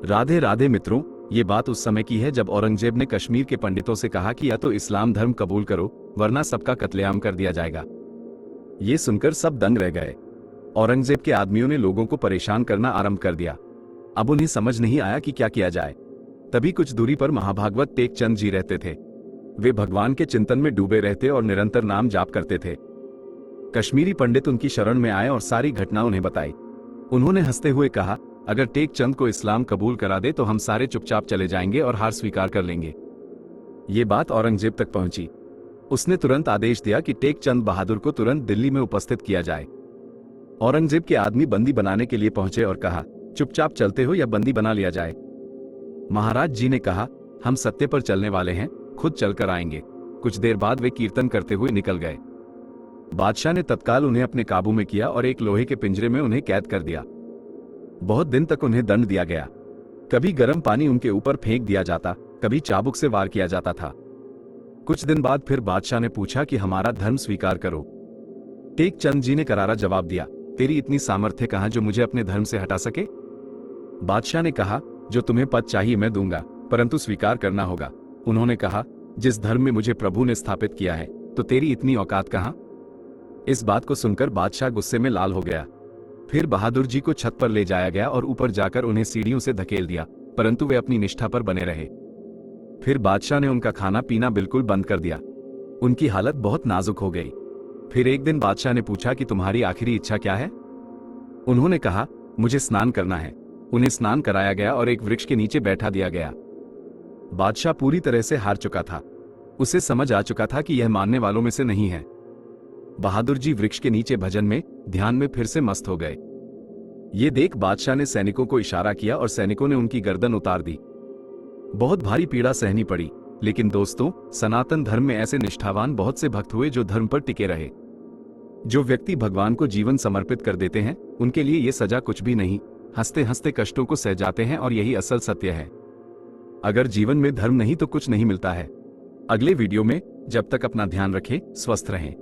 राधे राधे मित्रों, ये बात उस समय की है जब औरंगजेब ने कश्मीर के पंडितों से कहा कि या तो इस्लाम धर्म कबूल करो वरना सबका कत्लेआम कर दिया जाएगा। ये सुनकर सब दंग रह गए। औरंगजेब के आदमियों ने लोगों को परेशान करना आरंभ कर दिया। अब उन्हें समझ नहीं आया कि क्या किया जाए। तभी कुछ दूरी पर महाभागवत टेक चंद जी रहते थे। वे भगवान के चिंतन में डूबे रहते और निरंतर नाम जाप करते थे। कश्मीरी पंडित उनकी शरण में आए और सारी घटना उन्हें बताई। उन्होंने हंसते हुए कहा, अगर टेक चंद को इस्लाम कबूल करा दे तो हम सारे चुपचाप चले जाएंगे और हार स्वीकार कर लेंगे। ये बात औरंगजेब तक पहुंची। उसने तुरंत आदेश दिया कि टेक चंद बहादुर को तुरंत दिल्ली में उपस्थित किया जाए। औरंगजेब के आदमी बंदी बनाने के लिए पहुंचे और कहा, चुपचाप चलते हो या बंदी बना लिया जाए। महाराज जी ने कहा, हम सत्य पर चलने वाले हैं, खुद चलकर आएंगे। कुछ देर बाद वे कीर्तन करते हुए निकल गए। बादशाह ने तत्काल उन्हें अपने काबू में किया और एक लोहे के पिंजरे में उन्हें कैद कर दिया। बहुत दिन तक उन्हें दंड दिया गया। कभी गर्म पानी उनके ऊपर फेंक दिया जाता, कभी चाबुक से वार किया जाता था। कुछ दिन बाद फिर बादशाह ने पूछा कि हमारा धर्म स्वीकार करो। टेक चंद जी ने करारा जवाब दिया, तेरी इतनी सामर्थ्य कहां जो मुझे अपने धर्म से हटा सके। बादशाह ने कहा, जो तुम्हें पद चाहिए मैं दूंगा, परंतु स्वीकार करना होगा। उन्होंने कहा, जिस धर्म में मुझे प्रभु ने स्थापित किया है तो तेरी इतनी औकात कहां। इस बात को सुनकर बादशाह गुस्से में लाल हो गया। फिर बहादुर जी को छत पर ले जाया गया और ऊपर जाकर उन्हें सीढ़ियों से धकेल दिया, परंतु वे अपनी निष्ठा पर बने रहे। फिर बादशाह ने उनका खाना पीना बिल्कुल बंद कर दिया। उनकी हालत बहुत नाजुक हो गई। फिर एक दिन बादशाह ने पूछा कि तुम्हारी आखिरी इच्छा क्या है। उन्होंने कहा, मुझे स्नान करना है। उन्हें स्नान कराया गया और एक वृक्ष के नीचे बैठा दिया गया। बादशाह पूरी तरह से हार चुका था। उसे समझ आ चुका था कि यह मानने वालों में से नहीं है। बहादुर जी वृक्ष के नीचे भजन में, ध्यान में फिर से मस्त हो गए। ये देख बादशाह ने सैनिकों को इशारा किया और सैनिकों ने उनकी गर्दन उतार दी। बहुत भारी पीड़ा सहनी पड़ी, लेकिन दोस्तों, सनातन धर्म में ऐसे निष्ठावान बहुत से भक्त हुए जो धर्म पर टिके रहे। जो व्यक्ति भगवान को जीवन समर्पित कर देते हैं, उनके लिए ये सजा कुछ भी नहीं, हंसते हंसते कष्टों को सह जाते हैं और यही असल सत्य है। अगर जीवन में धर्म नहीं तो कुछ नहीं मिलता है। अगले वीडियो में, जब तक अपना ध्यान रखें, स्वस्थ रहें।